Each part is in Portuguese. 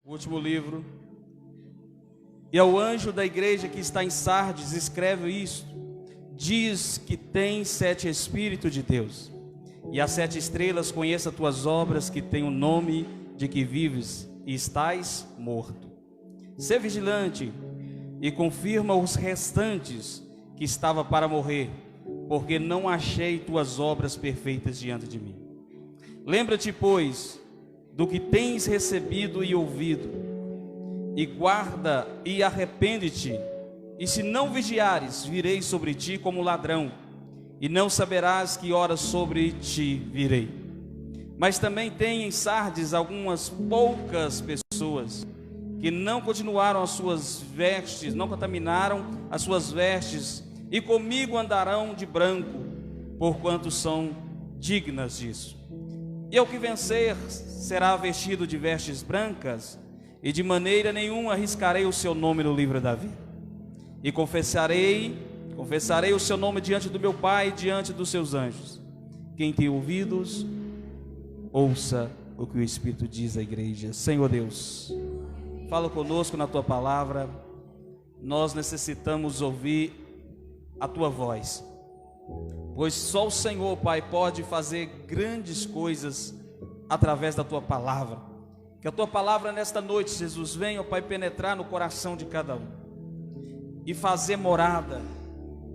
o último livro. E ao anjo da igreja que está em Sardes, escreve isto: diz que tem 7 Espíritos de Deus, e as 7 estrelas. Conheça as tuas obras, que tem o nome de que vives e estás morto. Sê vigilante e confirma os restantes que estava para morrer, porque não achei tuas obras perfeitas diante de mim. Lembra-te, pois, do que tens recebido e ouvido, e guarda e arrepende-te. E se não vigiares, virei sobre ti como ladrão, e não saberás que hora sobre ti virei. Mas também tem em Sardes algumas poucas pessoas que não continuaram as suas vestes, não contaminaram as suas vestes, e comigo andarão de branco, porquanto são dignas disso. E ao que vencer será vestido de vestes brancas, e de maneira nenhuma arriscarei o seu nome no livro da vida. E confessarei o seu nome diante do meu Pai e diante dos seus anjos. Quem tem ouvidos, ouça o que o Espírito diz à igreja. Senhor Deus, fala conosco na tua palavra. Nós necessitamos ouvir a tua voz, pois só o Senhor, Pai, pode fazer grandes coisas através da tua palavra. Que a tua palavra nesta noite, Jesus, venha, Pai, penetrar no coração de cada um e fazer morada.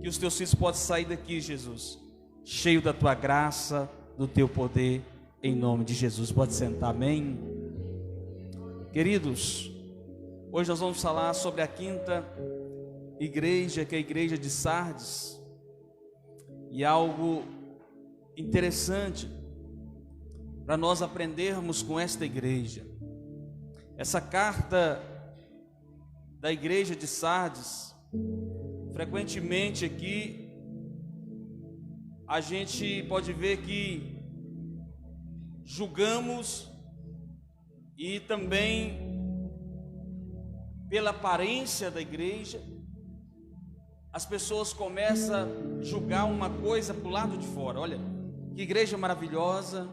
Que os teus filhos possam sair daqui, Jesus, cheio da tua graça, do teu poder, em nome de Jesus. Pode sentar, amém? Queridos, hoje nós vamos falar sobre a 5ª igreja, que é a igreja de Sardes. E algo interessante para nós aprendermos com esta igreja. Essa carta da igreja de Sardes, frequentemente aqui a gente pode ver que julgamos, e também pela aparência da igreja, as pessoas começam a julgar uma coisa para o lado de fora. Olha, que igreja maravilhosa,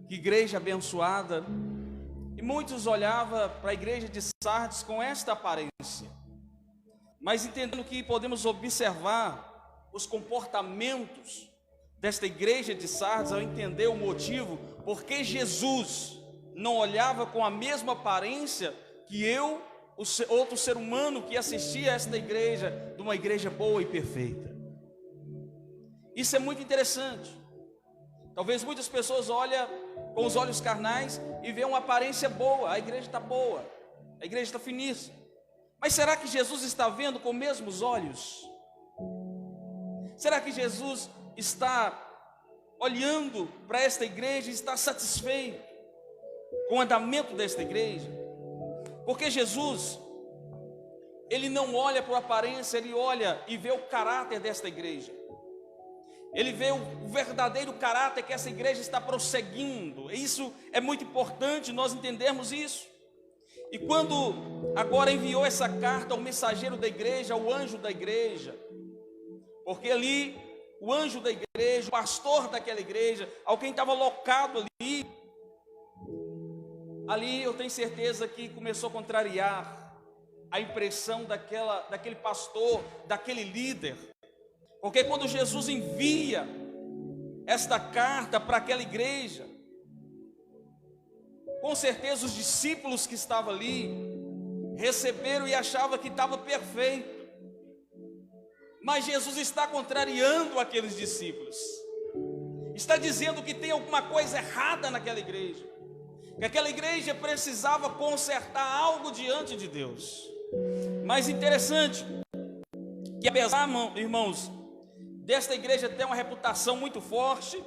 que igreja abençoada. E muitos olhavam para a igreja de Sardes com esta aparência, mas entendendo que podemos observar os comportamentos desta igreja de Sardes, ao entender o motivo porque Jesus não olhava com a mesma aparência que eu, outro ser humano que assistia a esta igreja, de uma igreja boa e perfeita. Isso é muito interessante. Talvez muitas pessoas olhem com os olhos carnais e veem uma aparência boa, a igreja está boa, a igreja está finíssima. Mas será que Jesus está vendo com os mesmos olhos? Será que Jesus está olhando para esta igreja e está satisfeito com o andamento desta igreja? Porque Jesus, ele não olha para a aparência, ele olha e vê o caráter desta igreja. Ele vê o verdadeiro caráter que essa igreja está prosseguindo. Isso é muito importante nós entendermos isso. E quando agora enviou essa carta ao mensageiro da igreja, ao anjo da igreja, porque ali o anjo da igreja, o pastor daquela igreja, alguém estava locado ali eu tenho certeza que começou a contrariar a impressão daquele pastor, daquele líder. Porque quando Jesus envia esta carta para aquela igreja, com certeza os discípulos que estavam ali receberam e achavam que estava perfeito. Mas Jesus está contrariando aqueles discípulos, está dizendo que tem alguma coisa errada naquela igreja, que aquela igreja precisava consertar algo diante de Deus. Mas interessante que, apesar, irmãos, desta igreja ter uma reputação muito forte,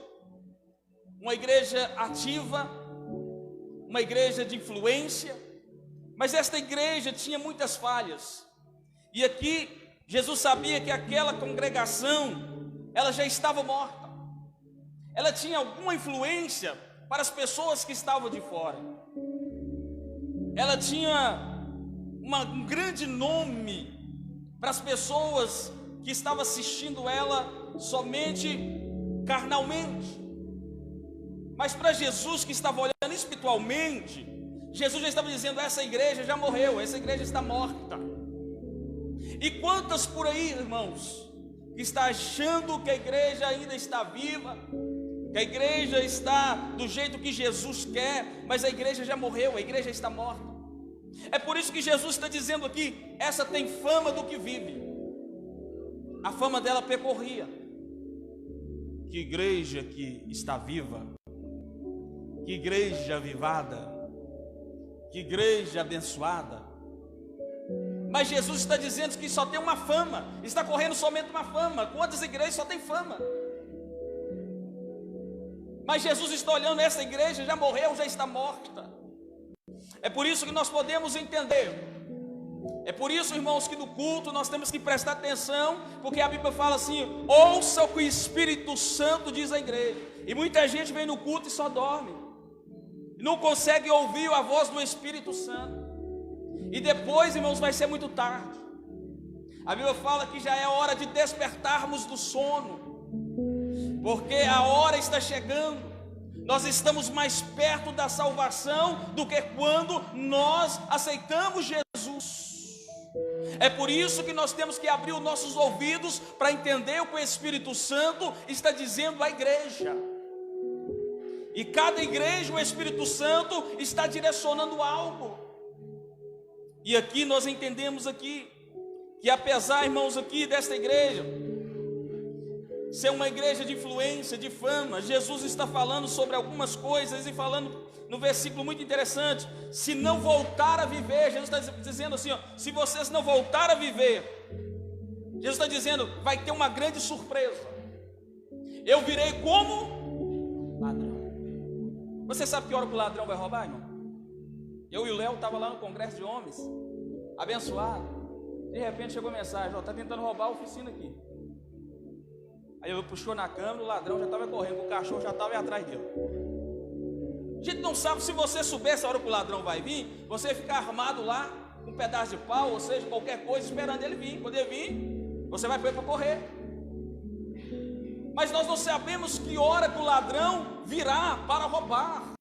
uma igreja ativa, uma igreja de influência, mas esta igreja tinha muitas falhas. E aqui Jesus sabia que aquela congregação, ela já estava morta. Ela tinha alguma influência para as pessoas que estavam de fora. Ela tinha um grande nome para as pessoas que estavam assistindo ela somente carnalmente. Mas para Jesus, que estava olhando espiritualmente, Jesus já estava dizendo: essa igreja já morreu, essa igreja está morta. E quantas por aí, irmãos, que está achando que a igreja ainda está viva, que a igreja está do jeito que Jesus quer, mas a igreja já morreu, a igreja está morta. É por isso que Jesus está dizendo aqui: essa tem fama do que vive. A fama dela percorria. Que igreja que está viva, que igreja avivada, que igreja abençoada. Mas Jesus está dizendo que só tem uma fama, está correndo somente uma fama. Quantas igrejas só tem fama? Mas Jesus está olhando: essa igreja já morreu, já está morta. É por isso que nós podemos entender. É por isso, irmãos, que no culto nós temos que prestar atenção, porque a Bíblia fala assim: ouça o que o Espírito Santo diz à igreja. E muita gente vem no culto e só dorme, não consegue ouvir a voz do Espírito Santo. E depois, irmãos, vai ser muito tarde. A Bíblia fala que já é hora de despertarmos do sono, porque a hora está chegando. Nós estamos mais perto da salvação do que quando nós aceitamos Jesus. É por isso que nós temos que abrir os nossos ouvidos para entender o que o Espírito Santo está dizendo à igreja. E cada igreja, o Espírito Santo está direcionando algo. E aqui nós entendemos aqui que, apesar, irmãos, aqui desta igreja ser uma igreja de influência, de fama, Jesus está falando sobre algumas coisas e falando no versículo muito interessante: se não voltar a viver, Jesus está dizendo assim, ó, se vocês não voltar a viver, Jesus está dizendo, vai ter uma grande surpresa. Eu virei como ladrão. Você sabe que hora que o ladrão vai roubar, irmão? Eu e o Léo estava lá no congresso de homens, abençoado. De repente chegou a mensagem: ó, está tentando roubar a oficina aqui. Aí ele puxou na câmera, o ladrão já estava correndo, o cachorro já estava atrás dele. A gente não sabe, se você soubesse a hora que o ladrão vai vir, você ia ficar armado lá, com um pedaço de pau, ou seja, qualquer coisa, esperando ele vir. Quando ele vir, você vai para correr. Mas nós não sabemos que hora que o ladrão virá para roubar.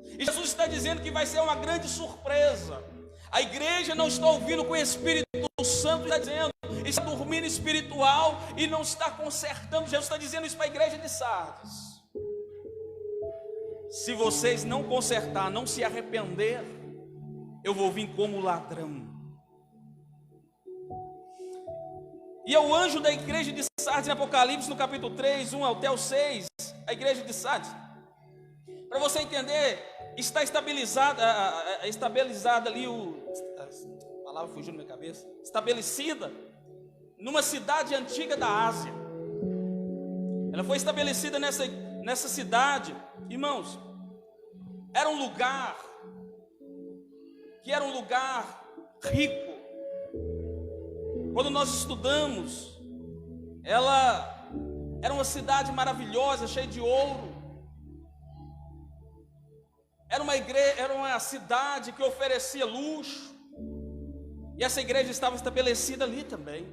E Jesus está dizendo que vai ser uma grande surpresa. A igreja não está ouvindo com o Espírito Santo, está dizendo, está dormindo espiritual e não está consertando. Jesus está dizendo isso para a igreja de Sardes: se vocês não consertar, não se arrepender, eu vou vir como ladrão. E é o anjo da igreja de Sardes, em Apocalipse, no capítulo 3, 1 até o 6, a igreja de Sardes. Para você entender, está estabilizada ali, a palavra fugiu na minha cabeça, estabelecida numa cidade antiga da Ásia. Ela foi estabelecida nessa cidade, irmãos. Era um lugar rico. Quando nós estudamos, ela era uma cidade maravilhosa, cheia de ouro. Era uma cidade que oferecia luxo. E essa igreja estava estabelecida ali também.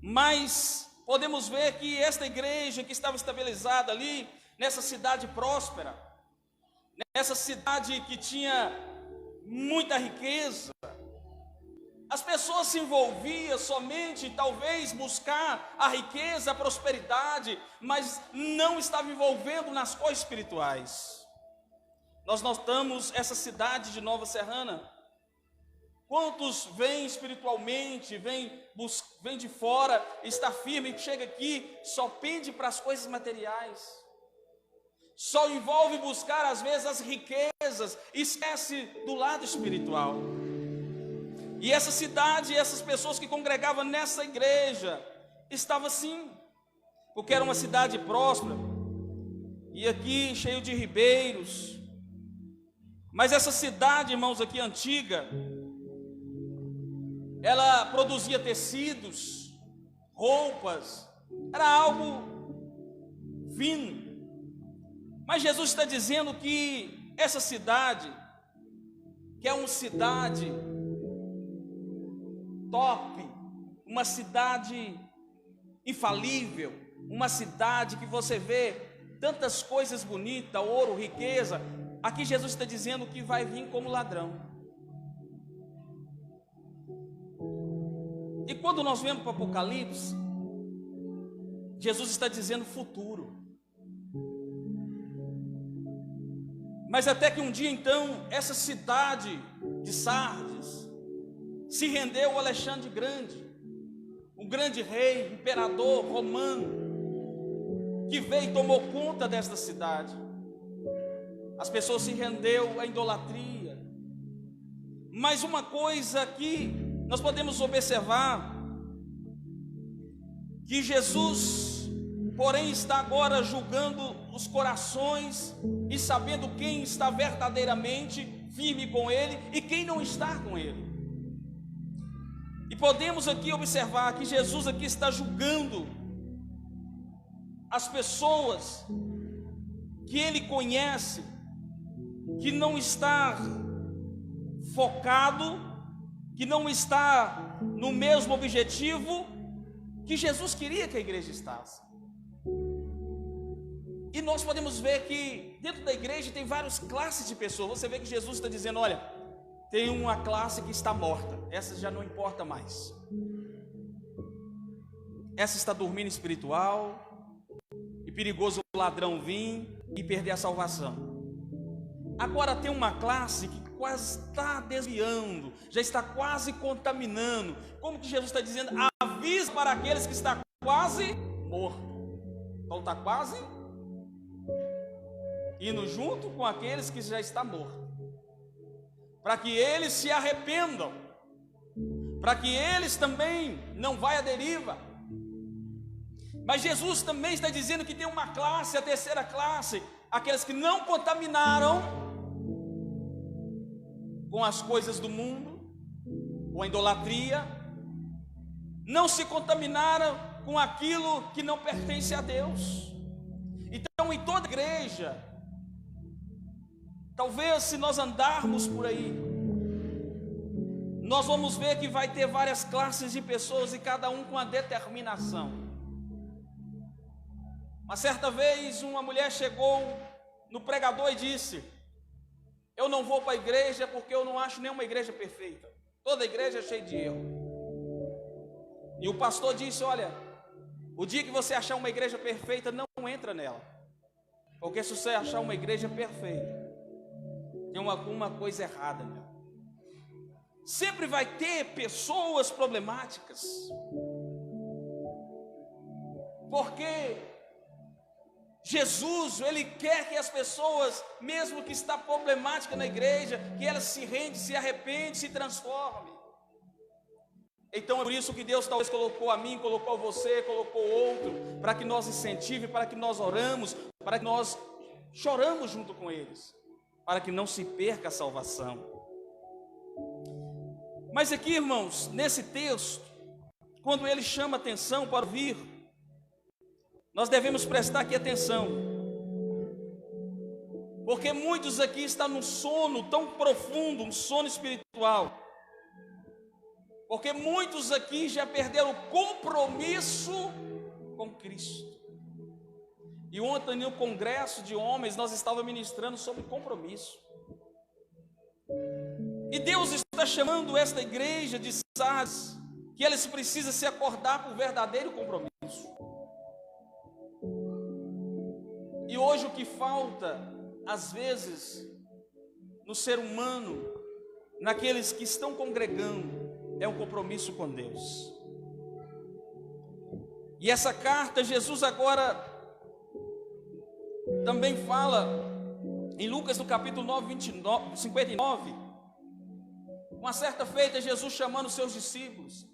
Mas podemos ver que esta igreja que estava estabilizada ali, nessa cidade próspera, nessa cidade que tinha muita riqueza, as pessoas se envolviam somente, talvez, buscar a riqueza, a prosperidade, mas não estavam envolvendo nas coisas espirituais. Nós notamos essa cidade de Nova Serrana. Quantos vêm espiritualmente, vêm de fora, está firme, chega aqui, só pende para as coisas materiais, só envolve buscar às vezes as riquezas, esquece do lado espiritual. E essa cidade, essas pessoas que congregavam nessa igreja, estavam assim, porque era uma cidade próspera, e aqui cheio de ribeiros. Mas essa cidade, irmãos, aqui antiga, ela produzia tecidos, roupas, era algo fino. Mas Jesus está dizendo que essa cidade, que é uma cidade top, uma cidade infalível, uma cidade que você vê tantas coisas bonitas, ouro, riqueza, aqui Jesus está dizendo que vai vir como ladrão. E quando nós vemos para o Apocalipse, Jesus está dizendo futuro. Mas até que um dia então, essa cidade de Sardes se rendeu ao Alexandre Grande, um grande rei, imperador romano, que veio e tomou conta desta cidade. As pessoas se renderam à idolatria. Mas uma coisa que nós podemos observar, que Jesus, porém, está agora julgando os corações e sabendo quem está verdadeiramente firme com Ele e quem não está com Ele. E podemos aqui observar que Jesus aqui está julgando as pessoas que Ele conhece, que não está focado, que não está no mesmo objetivo que Jesus queria que a igreja estivesse. E nós podemos ver que dentro da igreja tem várias classes de pessoas. Você vê que Jesus está dizendo, olha, tem uma classe que está morta, essa já não importa mais. Essa está dormindo espiritual, e perigoso o ladrão vir e perder a salvação. Agora tem uma classe que quase está desviando, já está quase contaminando. Como que Jesus está dizendo? Avisa para aqueles que estão quase morto. Então está quase indo junto com aqueles que já estão mortos, para que eles se arrependam, para que eles também não vão à deriva. Mas Jesus também está dizendo que tem uma classe, a terceira classe, aqueles que não contaminaram com as coisas do mundo, com a idolatria, não se contaminaram com aquilo que não pertence a Deus. Então, em toda igreja, talvez se nós andarmos por aí, nós vamos ver que vai ter várias classes de pessoas e cada um com a determinação. Uma certa vez uma mulher chegou no pregador e disse: eu não vou para a igreja porque eu não acho nenhuma igreja perfeita, toda igreja é cheia de erro. E o pastor disse: olha, o dia que você achar uma igreja perfeita, não entra nela, porque se você achar uma igreja perfeita, tem alguma coisa errada nela. Sempre vai ter pessoas problemáticas, porque Jesus, Ele quer que as pessoas, mesmo que está problemática na igreja, que elas se rendem, se arrependem, se transformem. Então é por isso que Deus talvez colocou a mim, colocou você, colocou outro, para que nós incentive, para que nós oramos, para que nós choramos junto com eles, para que não se perca a salvação. Mas aqui, irmãos, nesse texto, quando ele chama atenção para ouvir, nós devemos prestar aqui atenção, porque muitos aqui estão num sono tão profundo, um sono espiritual, porque muitos aqui já perderam o compromisso com Cristo. E ontem no congresso de homens nós estávamos ministrando sobre compromisso, e Deus está chamando esta igreja de Sardes, que eles precisam se acordar para o verdadeiro compromisso. E hoje o que falta, às vezes, no ser humano, naqueles que estão congregando, é um compromisso com Deus. E essa carta, Jesus agora também fala, em Lucas no capítulo 9, 59, uma certa feita, Jesus chamando os seus discípulos,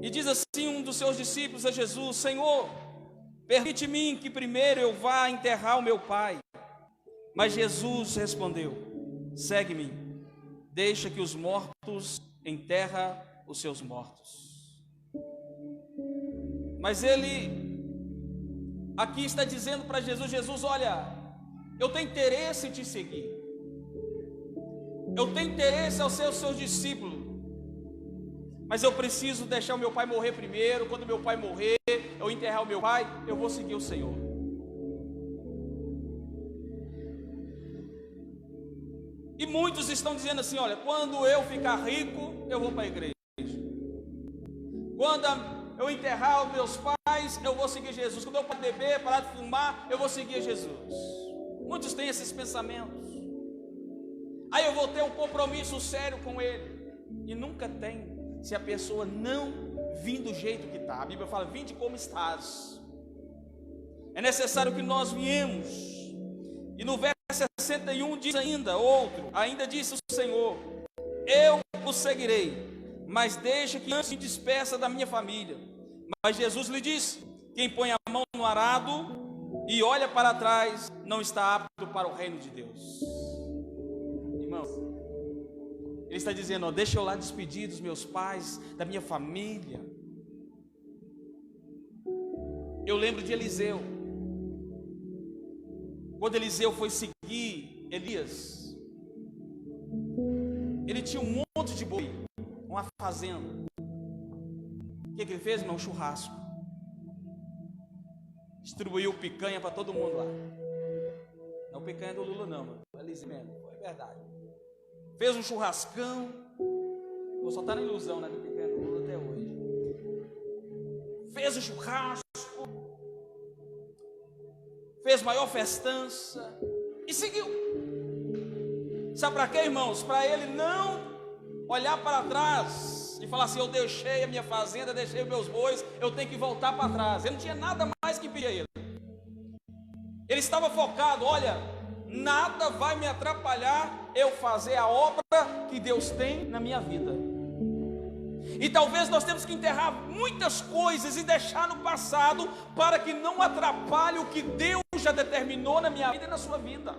e diz assim um dos seus discípulos a Jesus: Senhor, permite-me que primeiro eu vá enterrar o meu pai. Mas Jesus respondeu: segue-me, deixa que os mortos enterram os seus mortos. Mas ele aqui está dizendo para Jesus: Jesus, olha, eu tenho interesse em te seguir, eu tenho interesse ao ser o seu discípulo, mas eu preciso deixar o meu pai morrer primeiro. Quando meu pai morrer, eu enterrar o meu pai, eu vou seguir o Senhor. E muitos estão dizendo assim: olha, quando eu ficar rico, eu vou para a igreja. Quando eu enterrar os meus pais, eu vou seguir Jesus. Quando eu parar de beber, parar de fumar, eu vou seguir Jesus. Muitos têm esses pensamentos. Aí eu vou ter um compromisso sério com Ele. E nunca tem, se a pessoa não vir do jeito que está. A Bíblia fala: vinde como estás. É necessário que nós viemos. E no verso 61 diz ainda disse o Senhor: eu o seguirei, mas deixa que antes se despeça da minha família. Mas Jesus lhe disse: quem põe a mão no arado e olha para trás, não está apto para o reino de Deus. Irmãos, Ele está dizendo: ó, deixa eu lá despedir dos meus pais, da minha família. Eu lembro de Eliseu. Quando Eliseu foi seguir Elias, ele tinha um monte de boi, uma fazenda. O que ele fez, irmão? Um churrasco. Distribuiu picanha para todo mundo lá. Não picanha do Lula não, mano. Eliseu mesmo, foi verdade. Fez um churrascão. Vou só estar na ilusão, né, do picanha do Lula até hoje. Fez o churrasco. Fez maior festança e seguiu. Sabe para quê, irmãos? Para ele não olhar para trás e falar assim: eu deixei a minha fazenda, deixei os meus bois, eu tenho que voltar para trás. Ele não tinha nada mais que pedir a ele. Ele estava focado: olha, nada vai me atrapalhar eu fazer a obra que Deus tem na minha vida. E talvez nós temos que enterrar muitas coisas e deixar no passado, para que não atrapalhe o que Deus já determinou na minha vida e na sua vida.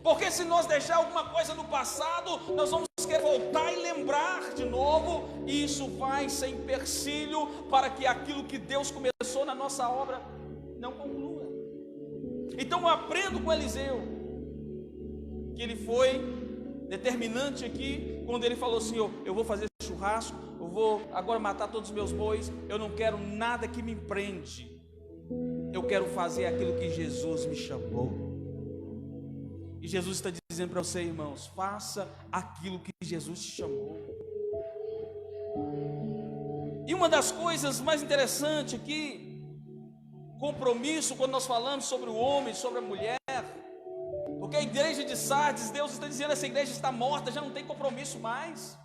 Porque se nós deixar alguma coisa no passado, nós vamos querer voltar e lembrar de novo, e isso vai ser empecilho para que aquilo que Deus começou na nossa obra não conclua. Então eu aprendo com Eliseu que ele foi determinante aqui, quando ele falou: Senhor, eu vou fazer churrasco, eu vou agora matar todos os meus bois, eu não quero nada que me prende, eu quero fazer aquilo que Jesus me chamou. E Jesus está dizendo para você, irmãos: faça aquilo que Jesus te chamou. E uma das coisas mais interessantes aqui, compromisso, quando nós falamos sobre o homem, sobre a mulher, porque a igreja de Sardes, Deus está dizendo: essa igreja está morta, já não tem compromisso mais,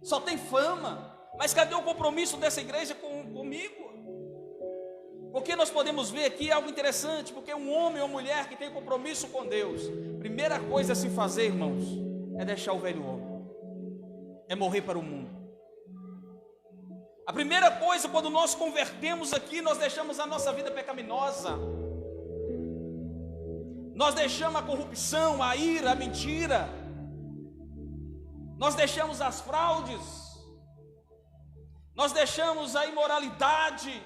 só tem fama. Mas cadê o compromisso dessa igreja comigo? Porque nós podemos ver aqui algo interessante, porque um homem ou mulher que tem compromisso com Deus, primeira coisa a se fazer, irmãos, é deixar o velho homem, é morrer para o mundo. A primeira coisa, quando nós convertemos aqui, nós deixamos a nossa vida pecaminosa, nós deixamos a corrupção, a ira, a mentira, nós deixamos as fraudes, nós deixamos a imoralidade.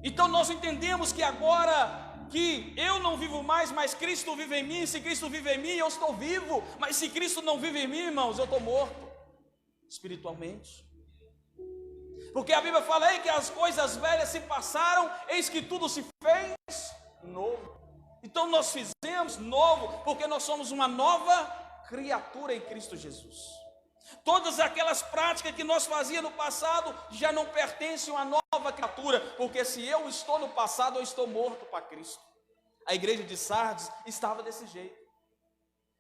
Então nós entendemos que agora que eu não vivo mais, mas Cristo vive em mim. Se Cristo vive em mim, eu estou vivo. Mas se Cristo não vive em mim, irmãos, eu estou morto espiritualmente. Porque a Bíblia fala aí que as coisas velhas se passaram, eis que tudo se fez novo. Então nós fizemos novo, porque nós somos uma nova criatura em Cristo Jesus. Todas aquelas práticas que nós fazíamos no passado já não pertencem a uma nova criatura, porque se eu estou no passado, eu estou morto para Cristo. A igreja de Sardes estava desse jeito.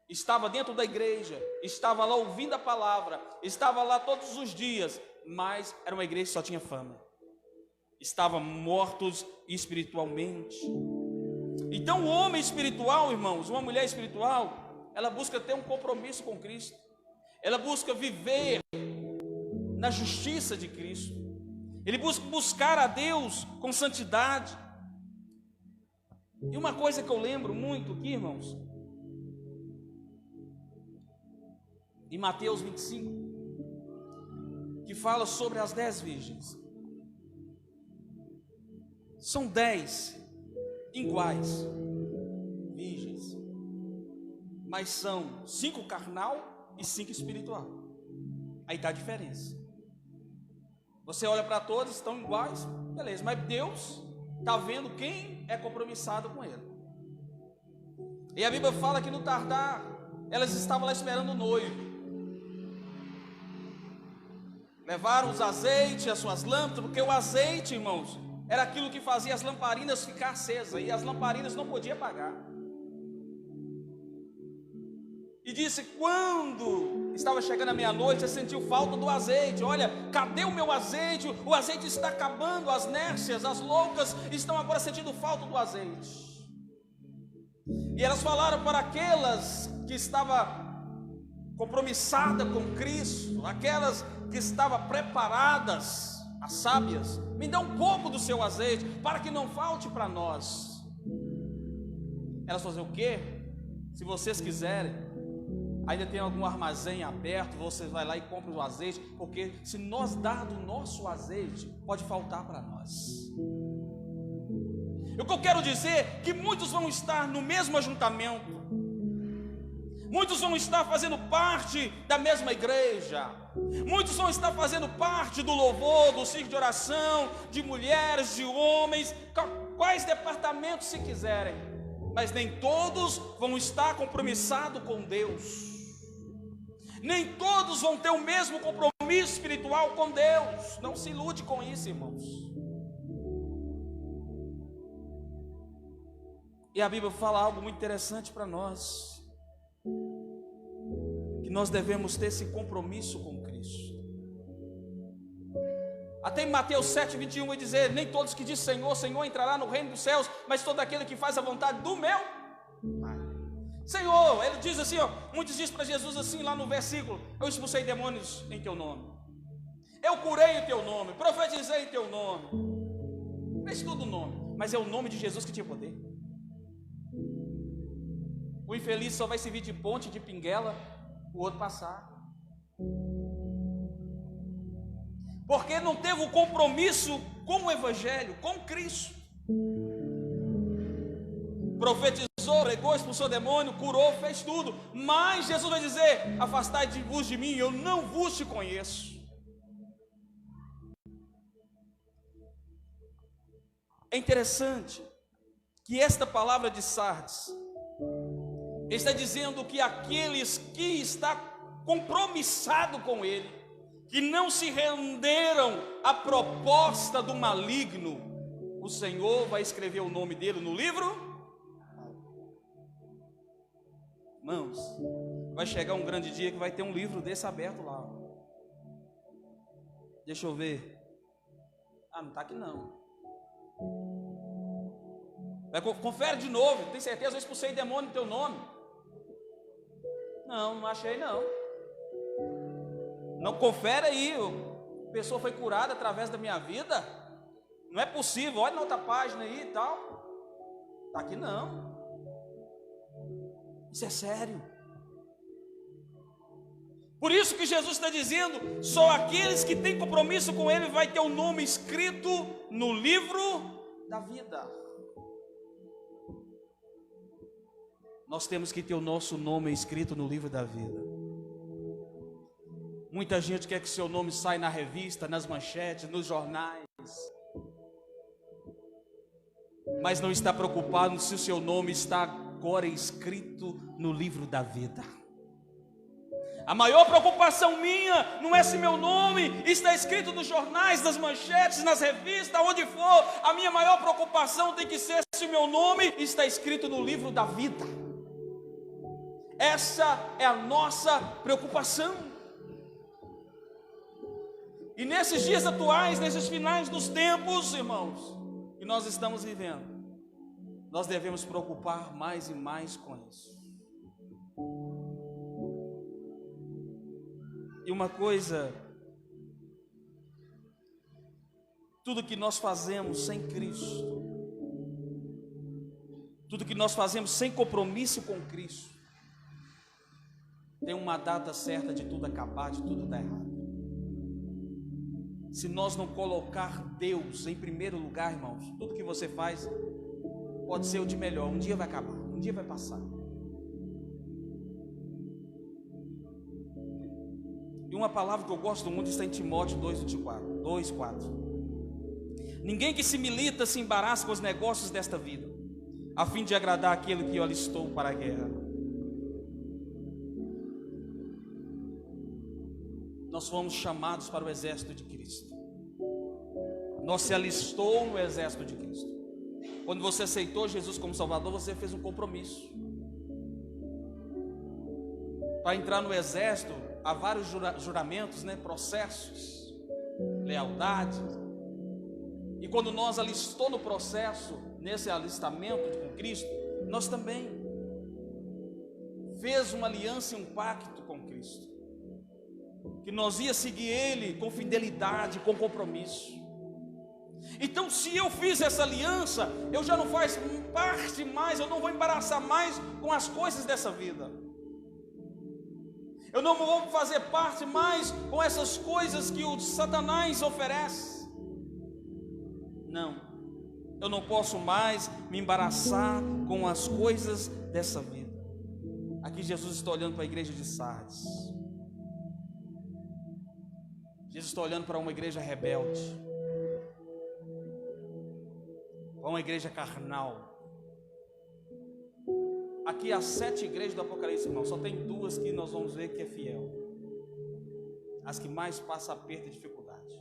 Estava dentro da igreja, estava lá ouvindo a palavra, estava lá todos os dias, mas era uma igreja que só tinha fama. Estavam mortos espiritualmente. Então o homem espiritual, irmãos, uma mulher espiritual, ela busca ter um compromisso com Cristo. Ela busca viver na justiça de Cristo. Ele busca buscar a Deus com santidade. E uma coisa que eu lembro muito aqui, irmãos, em Mateus 25, que fala sobre as 10 virgens. São 10 iguais virgens, mas são 5 carnal e 5 espiritual. Aí está a diferença. Você olha para todos, estão iguais, beleza, mas Deus está vendo quem é compromissado com Ele. E a Bíblia fala que no tardar, elas estavam lá esperando o noivo. Levaram os azeites, as suas lâmpadas, porque o azeite, irmãos, era aquilo que fazia as lamparinas ficar acesas, e as lamparinas não podiam apagar. E disse: quando estava chegando a meia-noite, você sentiu falta do azeite. Olha, cadê o meu azeite? O azeite está acabando, as nércias, as loucas estão agora sentindo falta do azeite. E elas falaram para aquelas que estavam compromissadas com Cristo, aquelas que estavam preparadas, as sábias: me dá um pouco do seu azeite, para que não falte para nós. Elas falaram: o quê? Se vocês quiserem, ainda tem algum armazém aberto, vocês vai lá e compram o azeite, porque se nós dar do nosso azeite, pode faltar para nós. O que eu quero dizer é que muitos vão estar no mesmo ajuntamento, muitos vão estar fazendo parte da mesma igreja, muitos vão estar fazendo parte do louvor, do círculo de oração, de mulheres, de homens, quais departamentos se quiserem, mas nem todos vão estar compromissados com Deus. Nem todos vão ter o mesmo compromisso espiritual com Deus. Não se ilude com isso, irmãos. E a Bíblia fala algo muito interessante para nós, que nós devemos ter esse compromisso com Cristo. Até em Mateus 7:21 vai dizer: nem todos que dizem Senhor, Senhor entrará no reino dos céus, mas todo aquele que faz a vontade do meu Pai. Senhor, ele diz assim, muitos dizem para Jesus assim lá no versículo: eu expulsei demônios em teu nome, eu curei em teu nome, profetizei em teu nome. Fez tudo o nome, mas é o nome de Jesus que tinha poder. O infeliz só vai servir de ponte, de pinguela, o outro passar, porque não teve o compromisso com o Evangelho, com Cristo. Profetizou, pregou, expulsou demônio, curou, fez tudo, mas Jesus vai dizer: afastai-vos de mim, eu não vos te conheço. É interessante que esta palavra de Sardes está dizendo que aqueles que estão compromissados com Ele, que não se renderam à proposta do maligno, o Senhor vai escrever o nome dele no livro. Irmãos, vai chegar um grande dia que vai ter um livro desse aberto lá. Deixa eu ver. Não está aqui não. Confere de novo. Tem certeza? Eu expulsei demônio no teu nome. Não achei não. Não, confere aí. A pessoa foi curada através da minha vida. Não é possível. Olha na outra página aí e tal. Está aqui não. Isso é sério. Por isso que Jesus está dizendo: só aqueles que têm compromisso com Ele vai ter o nome escrito no livro da vida. Nós temos que ter o nosso nome escrito no livro da vida. Muita gente quer que seu nome saia na revista, nas manchetes, nos jornais, mas não está preocupado se o seu nome está agora escrito no livro da vida. A maior preocupação minha não é se meu nome está escrito nos jornais, nas manchetes, nas revistas, onde for. A minha maior preocupação tem que ser se o meu nome está escrito no livro da vida. Essa é a nossa preocupação. E nesses dias atuais, nesses finais dos tempos, irmãos, que nós estamos vivendo, nós devemos preocupar mais e mais com isso. E uma coisa, tudo que nós fazemos sem Cristo, tudo que nós fazemos sem compromisso com Cristo, tem uma data certa de tudo acabar, de tudo dar errado. Se nós não colocar Deus em primeiro lugar, irmãos, tudo que você faz pode ser o de melhor, um dia vai acabar, um dia vai passar. E uma palavra que eu gosto muito está em Timóteo 2:4. Ninguém que se milita se embaraça com os negócios desta vida, a fim de agradar aquele que o alistou para a guerra. Nós fomos chamados para o exército de Cristo. Nós se alistou no exército de Cristo. Quando você aceitou Jesus como Salvador, você fez um compromisso. Para entrar no exército, há vários juramentos, processos, lealdade. E quando nós alistou no processo, nesse alistamento com Cristo, nós também fez uma aliança e um pacto com Cristo, que nós ia seguir Ele com fidelidade, com compromisso. Então, se eu fiz essa aliança, eu já não faço parte mais, eu não vou embaraçar mais com as coisas dessa vida. Eu não vou fazer parte mais com essas coisas que o Satanás oferece. Não, eu não posso mais me embaraçar com as coisas dessa vida. Aqui Jesus está olhando para a igreja de Sardes. Jesus está olhando para uma igreja rebelde, para uma igreja carnal. Aqui há 7 igrejas do Apocalipse, irmão. Só tem 2 que nós vamos ver que é fiel. As que mais passam aperto e dificuldade.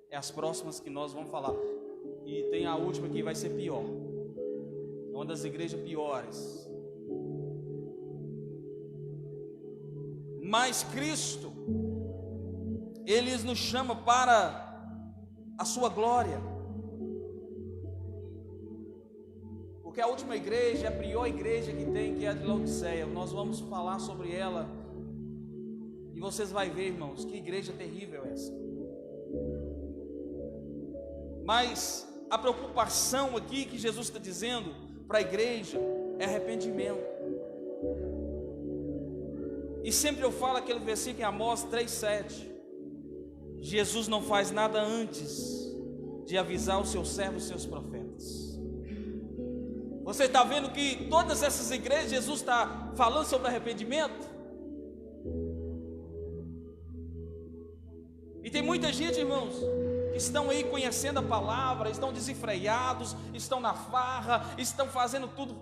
É as próximas que nós vamos falar. E tem a última que vai ser pior. É uma das igrejas piores. Mas Cristo, Ele nos chama para a sua glória. Porque a última igreja é a pior igreja que tem, que é a de Laodiceia. Nós vamos falar sobre ela. E vocês vão ver, irmãos, que igreja terrível é essa. Mas a preocupação aqui que Jesus está dizendo para a igreja é arrependimento. E sempre eu falo aquele versículo em Amós 3,7. Jesus não faz nada antes de avisar os seus servos, os seus profetas. Você está vendo que todas essas igrejas, Jesus está falando sobre arrependimento? E tem muita gente, irmãos, que estão aí conhecendo a palavra, estão desenfreados, estão na farra, estão fazendo tudo,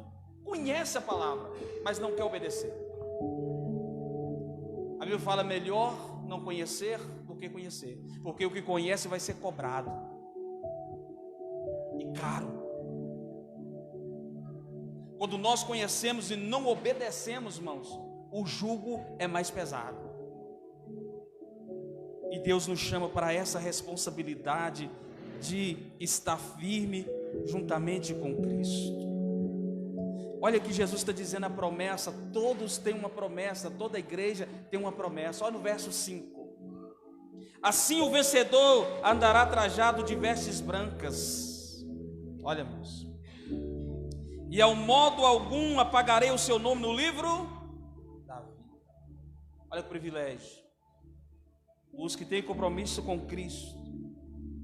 conhece a palavra, mas não quer obedecer. A Bíblia fala: melhor não conhecer do que conhecer, porque o que conhece vai ser cobrado, e caro. Quando nós conhecemos e não obedecemos, irmãos, o jugo é mais pesado. E Deus nos chama para essa responsabilidade de estar firme juntamente com Cristo. Olha que Jesus está dizendo a promessa. Todos têm uma promessa, toda a igreja tem uma promessa. Olha no verso 5. Assim o vencedor andará trajado de vestes brancas. Olha, irmãos. E ao modo algum apagarei o seu nome no livro da vida. Olha o privilégio. Os que têm compromisso com Cristo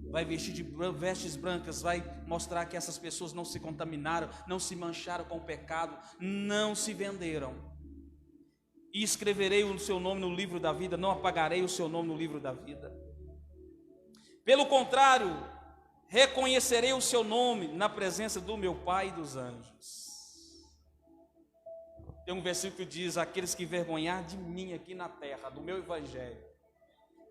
vai vestir de vestes brancas, vai mostrar que essas pessoas não se contaminaram, não se mancharam com o pecado, não se venderam. E escreverei o seu nome no livro da vida, não apagarei o seu nome no livro da vida. Pelo contrário, reconhecerei o seu nome na presença do meu Pai e dos anjos. Tem um versículo que diz: aqueles que envergonhar de mim aqui na terra, do meu evangelho,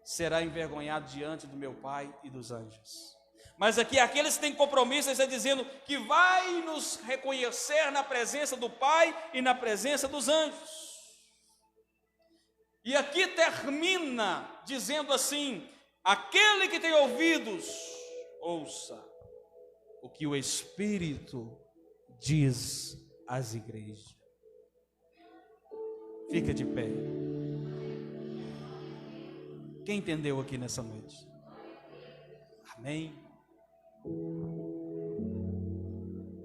será envergonhado diante do meu Pai e dos anjos. Mas aqui, aqueles que têm compromisso, ele está dizendo que vai nos reconhecer na presença do Pai e na presença dos anjos. E aqui termina dizendo assim: aquele que tem ouvidos, ouça o que o Espírito diz às igrejas. Fica de pé. Quem entendeu aqui nessa noite? Amém?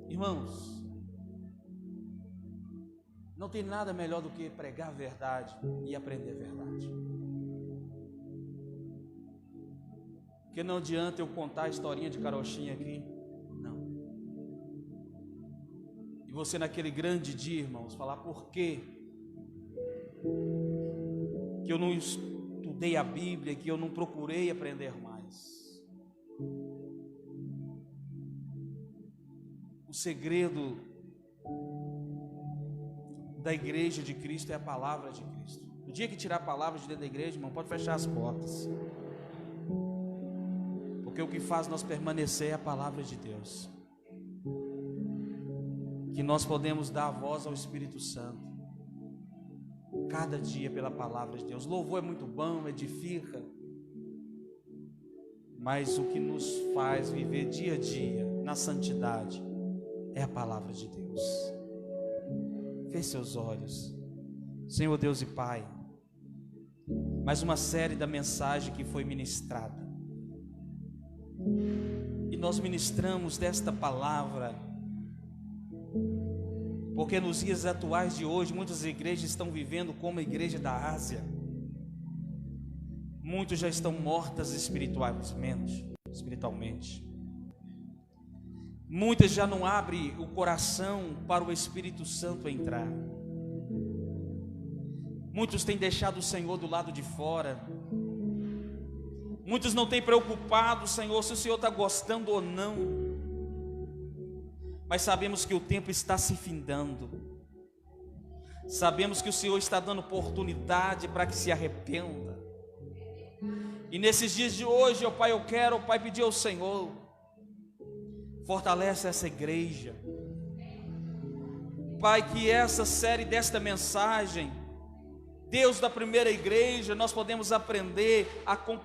Irmãos, não tem nada melhor do que pregar a verdade e aprender a verdade. Porque não adianta eu contar a historinha de carochinha aqui, não. E você naquele grande dia, irmãos, falar por quê que eu não estudei a Bíblia, que eu não procurei aprender mais. O segredo da igreja de Cristo é a palavra de Cristo. O dia que tirar a palavra de dentro da igreja, irmão, pode fechar as portas. Porque o que faz nós permanecer é a palavra de Deus. Que nós podemos dar a voz ao Espírito Santo cada dia pela palavra de Deus. Louvor é muito bom, edifica, mas o que nos faz viver dia a dia na santidade é a palavra de Deus. Feche seus olhos. Senhor Deus e Pai, mais uma série da mensagem que foi ministrada, e nós ministramos desta palavra porque nos dias atuais de hoje muitas igrejas estão vivendo como a igreja da Ásia. Muitos já estão mortas espiritualmente. Muitas já não abrem o coração para o Espírito Santo entrar. Muitos têm deixado o Senhor do lado de fora. Muitos não têm preocupado, Senhor, se o Senhor está gostando ou não. Mas sabemos que o tempo está se findando. Sabemos que o Senhor está dando oportunidade para que se arrependa. E nesses dias de hoje, ó Pai, eu quero, ó Pai, pedir ao Senhor, fortalece essa igreja. Pai, que essa série desta mensagem, Deus da primeira igreja, nós podemos aprender a comportar